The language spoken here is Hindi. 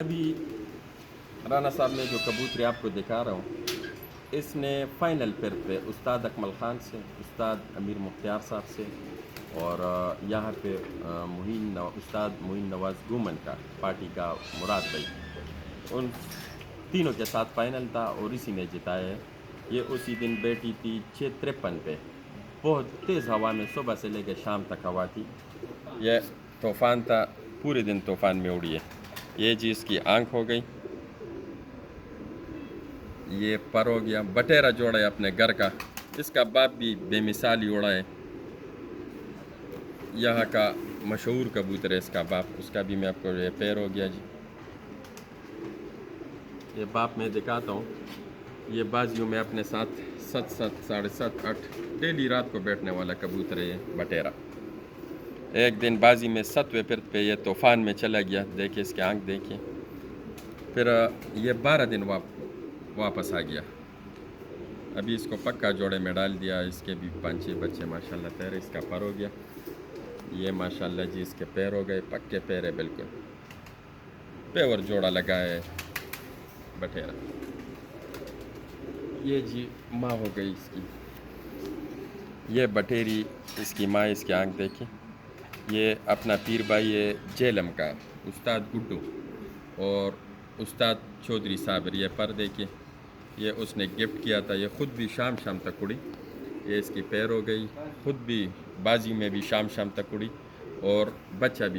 अभी राना साहब ने जो कबूतरी आपको दिखा रहा हूँ, इसने फ़ाइनल पेयर पे उस्ताद अकमल ख़ान से, उस्ताद अमीर मुख्तियार साहब से और यहाँ पे उस्ताद मुहीन नवाज़ गुमन का पार्टी का मुराद भाई, उन तीनों के साथ फ़ाइनल था और इसी ने जिताया है। ये उसी दिन बैठी थी 6:53 पे। बहुत तेज़ हवा में सुबह से लेकर शाम तक हवा थी। यह तूफ़ान था, पूरे दिन तूफ़ान में उड़ी है। ये जी इसकी आँख हो गई, ये पर हो गया। बटेरा जोड़ा है अपने घर का, इसका बाप भी बेमिसाल ही उड़ा है। यहाँ का मशहूर कबूतर है इसका बाप, उसका भी मैं आपको ये पैर हो गया जी। ये बाप मैं दिखाता हूँ। ये बाजियों में अपने साथ 7, 7, 8 डेली रात को बैठने वाला कबूतर है ये बटेरा। एक दिन बाजी में 7वें फिर पे ये तूफ़ान में चला गया। देखिए इसकी आँख देखिए। फिर ये 12 दिन वापस आ गया। अभी इसको पक्का जोड़े में डाल दिया। इसके भी 5-6 बच्चे माशाल्लाह तैयार। इसका पर हो गया। ये माशाल्लाह जी इसके पैर हो गए, पक्के पैर है बिल्कुल। पेवर जोड़ा लगा है बटेरा। ये जी माँ हो गई इसकी। ये बटेरी इसकी माँ, इसकी आँख देखिए। ये अपना पीर भाई है जेलम का उस्ताद गुड्डू और उस्ताद चौधरी साबिर। ये पर देखिए, ये उसने गिफ्ट किया था। ये ख़ुद भी शाम शाम तक उड़ी। ये इसकी पैर हो गई, ख़ुद भी बाजी में भी शाम शाम तक उड़ी और बच्चा भी